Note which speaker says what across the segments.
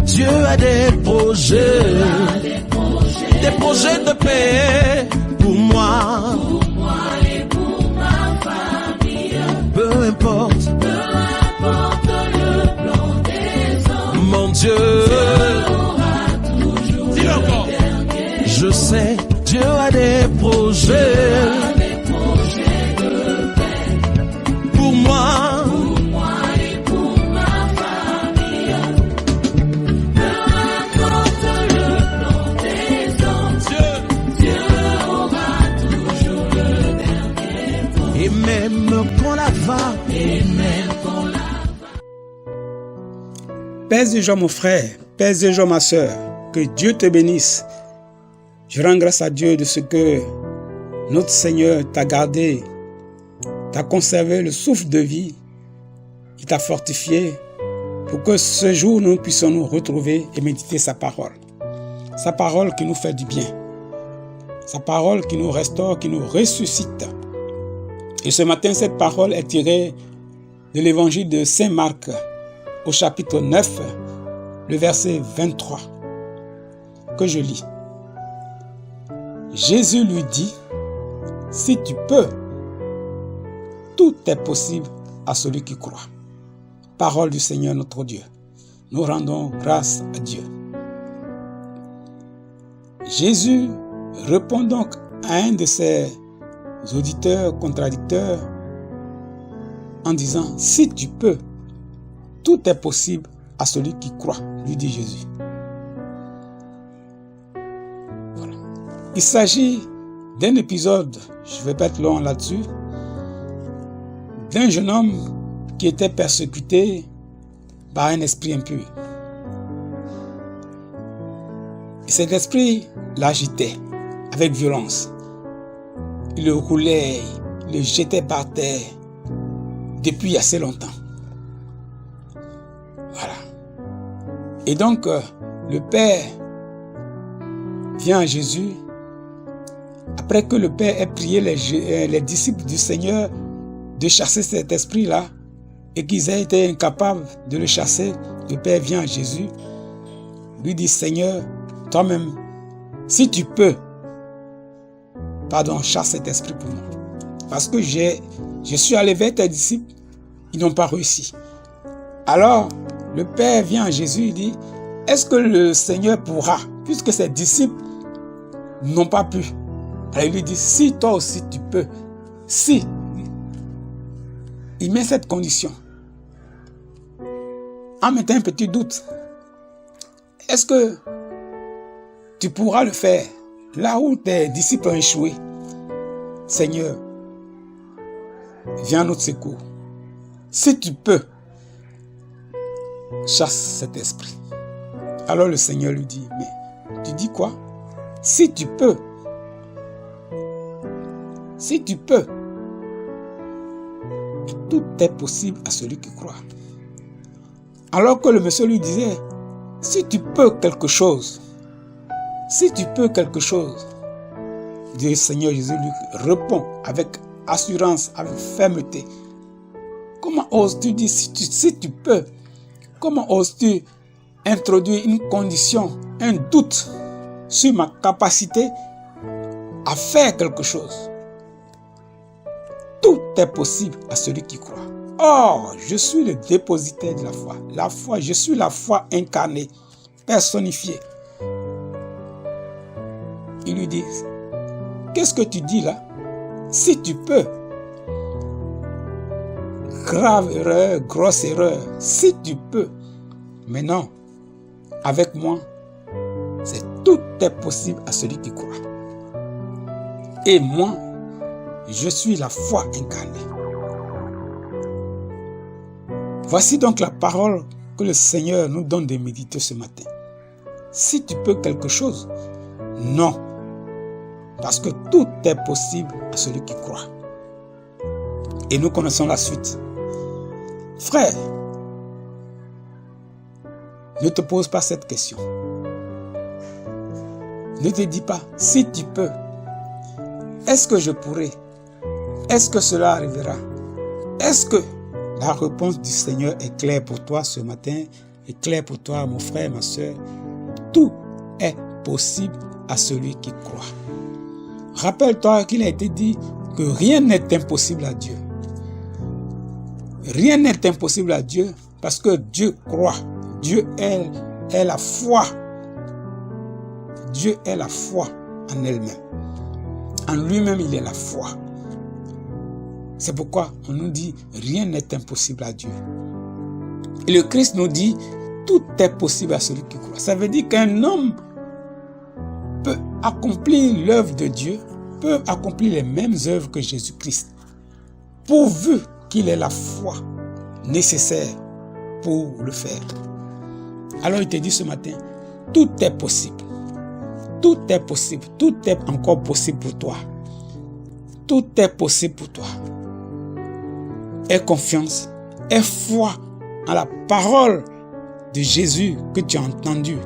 Speaker 1: Dieu a des projets de paix pour moi
Speaker 2: et pour ma famille.
Speaker 1: Peu importe
Speaker 2: le plan des hommes,
Speaker 1: mon Dieu
Speaker 2: aura toujours
Speaker 1: dis-le encore.
Speaker 2: dernier
Speaker 1: Je sais Dieu a des projets
Speaker 2: de paix
Speaker 1: pour moi
Speaker 2: et pour ma famille. Peu importe le plan des hommes, Dieu aura toujours le dernier mot.
Speaker 1: et même quand la va
Speaker 2: Et même quand la
Speaker 3: Pèse et joie mon frère, pèse et joie ma soeur, que Dieu te bénisse. Je rends grâce à Dieu de ce que notre Seigneur t'a gardé, t'a conservé le souffle de vie, il t'a fortifié pour que ce jour nous puissions nous retrouver et méditer sa parole. Sa parole qui nous fait du bien, sa parole qui nous restaure, qui nous ressuscite. Et ce matin, cette parole est tirée de l'évangile de Saint Marc, au chapitre 9, le verset 23, que je lis. Jésus lui dit, « Si tu peux, tout est possible à celui qui croit. » Parole du Seigneur notre Dieu. Nous rendons grâce à Dieu. Jésus répond donc à un de ses auditeurs contradicteurs en disant, « Si tu peux, tout est possible à celui qui croit, » lui dit Jésus. Voilà. Il s'agit d'un épisode, je ne vais pas être long là-dessus, d'un jeune homme qui était persécuté par un esprit impur. Et cet esprit l'agitait avec violence. Il le roulait, il le jetait par terre depuis assez longtemps. Voilà. Et donc, le Père vient à Jésus, après que le Père ait prié les disciples du Seigneur de chasser cet esprit-là, et qu'ils aient été incapables de le chasser, le Père vient à Jésus, lui dit, Seigneur, toi-même, si tu peux, chasse cet esprit pour moi. Parce que je suis allé vers tes disciples, ils n'ont pas réussi. Alors, le Père vient à Jésus et dit, est-ce que le Seigneur pourra, puisque ses disciples n'ont pas pu? Alors il lui dit, si toi aussi tu peux, si. Il met cette condition. En mettant un petit doute. Est-ce que tu pourras le faire là où tes disciples ont échoué? Seigneur, viens à notre secours. Si tu peux, chasse cet esprit. Alors le Seigneur lui dit, mais tu dis quoi? Si tu peux. Si tu peux. Tout est possible à celui qui croit. Alors que le monsieur lui disait, si tu peux quelque chose, si tu peux quelque chose, le Seigneur Jésus lui répond avec assurance, avec fermeté. Comment oses-tu dire si tu peux? Comment oses-tu introduire une condition, un doute sur ma capacité à faire quelque chose? Tout est possible à celui qui croit. Or, je suis le dépositaire de la foi. La foi, je suis la foi incarnée, personnifiée. Il lui dit, qu'est-ce que tu dis là? Si tu peux. Grave erreur, grosse erreur. Si tu peux. Mais non, avec moi, tout est possible à celui qui croit. Et moi, je suis la foi incarnée. Voici donc la parole que le Seigneur nous donne de méditer ce matin. Si tu peux quelque chose, non. Parce que tout est possible à celui qui croit. Et nous connaissons la suite. Frère, ne te pose pas cette question. Ne te dis pas, si tu peux, est-ce que je pourrai? Est-ce que cela arrivera? Est-ce que la réponse du Seigneur est claire pour toi ce matin? est clair pour toi, mon frère, ma soeur. Tout est possible à celui qui croit. Rappelle-toi qu'il a été dit que rien n'est impossible à Dieu. Rien n'est impossible à Dieu parce que Dieu croit. Dieu est la foi. Dieu est la foi en elle-même. En lui-même, il est la foi. C'est pourquoi on nous dit rien n'est impossible à Dieu. Et le Christ nous dit tout est possible à celui qui croit. Ça veut dire qu'un homme peut accomplir l'œuvre de Dieu, peut accomplir les mêmes œuvres que Jésus-Christ, pourvu qu'il ait la foi nécessaire pour le faire. Alors il te dit ce matin, tout est possible. Tout est possible. Tout est encore possible pour toi. Tout est possible pour toi. Aie confiance, aie foi en la parole de Jésus que tu as entendue.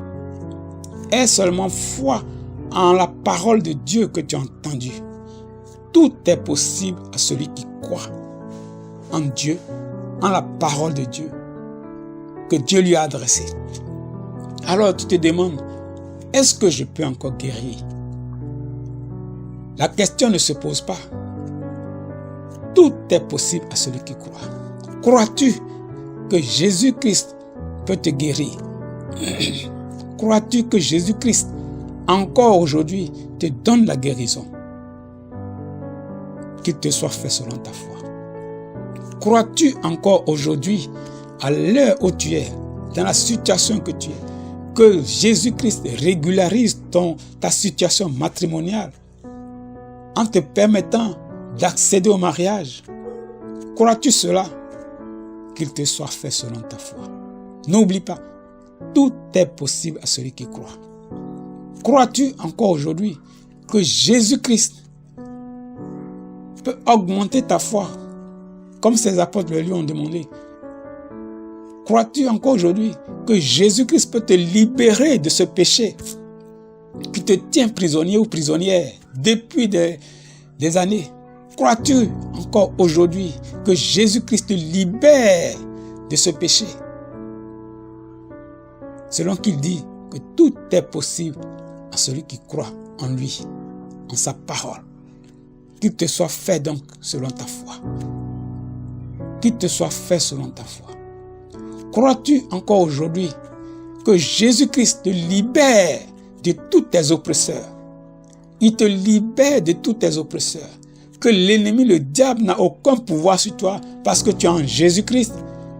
Speaker 3: Aie seulement foi en la parole de Dieu que tu as entendue. Tout est possible à celui qui croit en Dieu, en la parole de Dieu que Dieu lui a adressée. Alors tu te demandes, est-ce que je peux encore guérir? La question ne se pose pas. Tout est possible à celui qui croit. Crois-tu que Jésus-Christ peut te guérir? Crois-tu que Jésus-Christ, encore aujourd'hui, te donne la guérison? Qu'il te soit fait selon ta foi. Crois-tu encore aujourd'hui, à l'heure où tu es, dans la situation que tu es, que Jésus-Christ régularise ta situation matrimoniale en te permettant d'accéder au mariage? Crois-tu cela? Qu'il te soit fait selon ta foi. N'oublie pas, tout est possible à celui qui croit. Crois-tu encore aujourd'hui que Jésus-Christ peut augmenter ta foi comme ses apôtres lui ont demandé? Crois-tu encore aujourd'hui que Jésus-Christ peut te libérer de ce péché qui te tient prisonnier ou prisonnière depuis des années? Crois-tu encore aujourd'hui que Jésus-Christ te libère de ce péché? Selon qu'il dit que tout est possible à celui qui croit en lui, en sa parole. Qu'il te soit fait donc selon ta foi. Qu'il te soit fait selon ta foi. Crois-tu encore aujourd'hui que Jésus-Christ te libère de tous tes oppresseurs? Il te libère de tous tes oppresseurs. Que l'ennemi, le diable, n'a aucun pouvoir sur toi parce que tu es en Jésus-Christ.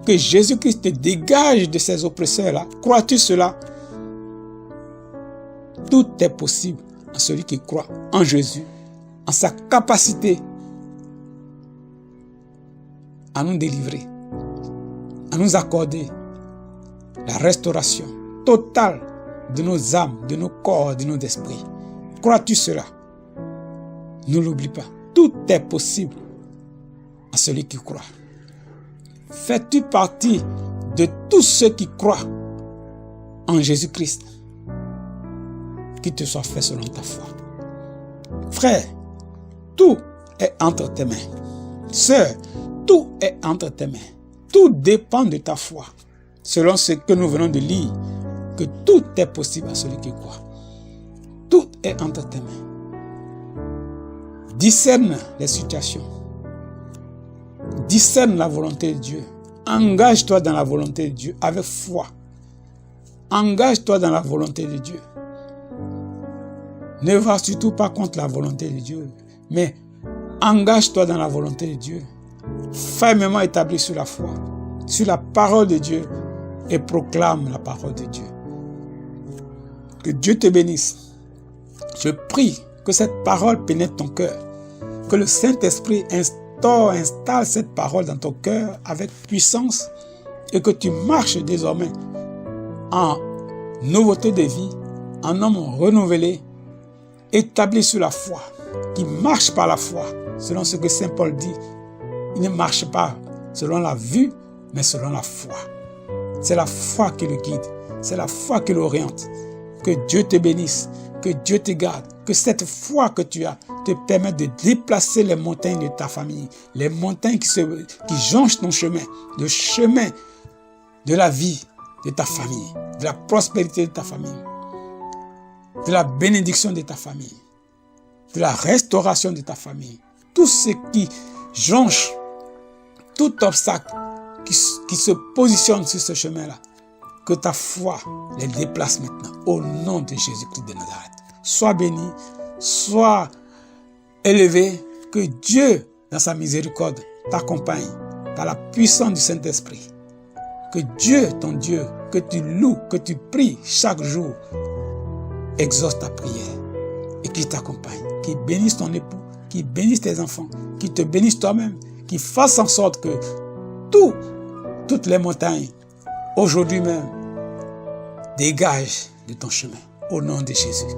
Speaker 3: Que Jésus-Christ te dégage de ces oppresseurs-là. Crois-tu cela? Tout est possible à celui qui croit en Jésus, en sa capacité à nous délivrer, à nous accorder la restauration totale de nos âmes, de nos corps, de nos esprits. Crois-tu cela? Ne l'oublie pas. Tout est possible à celui qui croit. Fais-tu partie de tous ceux qui croient en Jésus-Christ? Qu'il te soit fait selon ta foi. Frère, tout est entre tes mains. Sœur, tout est entre tes mains. Tout dépend de ta foi. Selon ce que nous venons de lire, que tout est possible à celui qui croit. Tout est entre tes mains. Discerne les situations. Discerne la volonté de Dieu. Engage-toi dans la volonté de Dieu avec foi. Engage-toi dans la volonté de Dieu. Ne va surtout pas contre la volonté de Dieu, mais engage-toi dans la volonté de Dieu. Fermement établi sur la foi, sur la parole de Dieu et proclame la parole de Dieu. Que Dieu te bénisse. Je prie que cette parole pénètre ton cœur. Que le Saint-Esprit installe cette parole dans ton cœur avec puissance et que tu marches désormais en nouveauté de vie, en homme renouvelé, établi sur la foi, qui marche par la foi, selon ce que Saint Paul dit. Il ne marche pas selon la vue, mais selon la foi. C'est la foi qui le guide, c'est la foi qui l'oriente. Que Dieu te bénisse, que Dieu te garde, que cette foi que tu as te permette de déplacer les montagnes de ta famille, les montagnes qui jonchent ton chemin, le chemin de la vie, de ta famille, de la prospérité de ta famille, de la bénédiction de ta famille, de la restauration de ta famille. Tout ce qui jonche, tout obstacle qui se positionne sur ce chemin-là, que ta foi les déplace maintenant au nom de Jésus-Christ de Nazareth. Sois béni, sois élevé, que Dieu, dans sa miséricorde, t'accompagne par la puissance du Saint-Esprit. Que Dieu, ton Dieu, que tu loues, que tu pries chaque jour, exauce ta prière et qu'il t'accompagne, qu'il bénisse ton époux, qu'il bénisse tes enfants, qu'il te bénisse toi-même, qu'il fasse en sorte que toutes les montagnes, aujourd'hui même, dégagent de ton chemin, au nom de Jésus.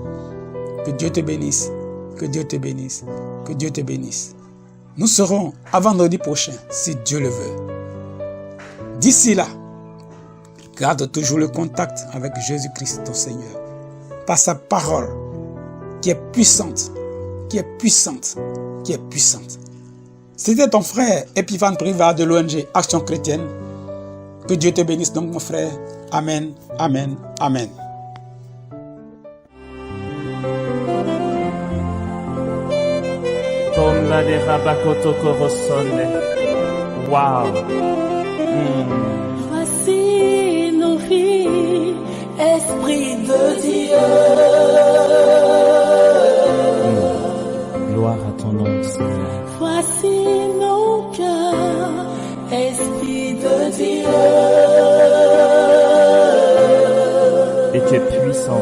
Speaker 3: Que Dieu te bénisse, que Dieu te bénisse, que Dieu te bénisse. Nous serons à vendredi prochain, si Dieu le veut. D'ici là, garde toujours le contact avec Jésus-Christ, ton Seigneur, par sa parole, qui est puissante, qui est puissante, qui est puissante. C'était ton frère Epiphane Privat de l'ONG Action Chrétienne. Que Dieu te bénisse donc, mon frère. Amen, amen, amen.
Speaker 4: Tomba de Rabakoto Korosone. Wow.
Speaker 2: Voici nos vies, Esprit de Dieu.
Speaker 4: Gloire à ton nom, Seigneur.
Speaker 2: Voici nos cœurs, Esprit de Dieu.
Speaker 4: Et tu es puissant,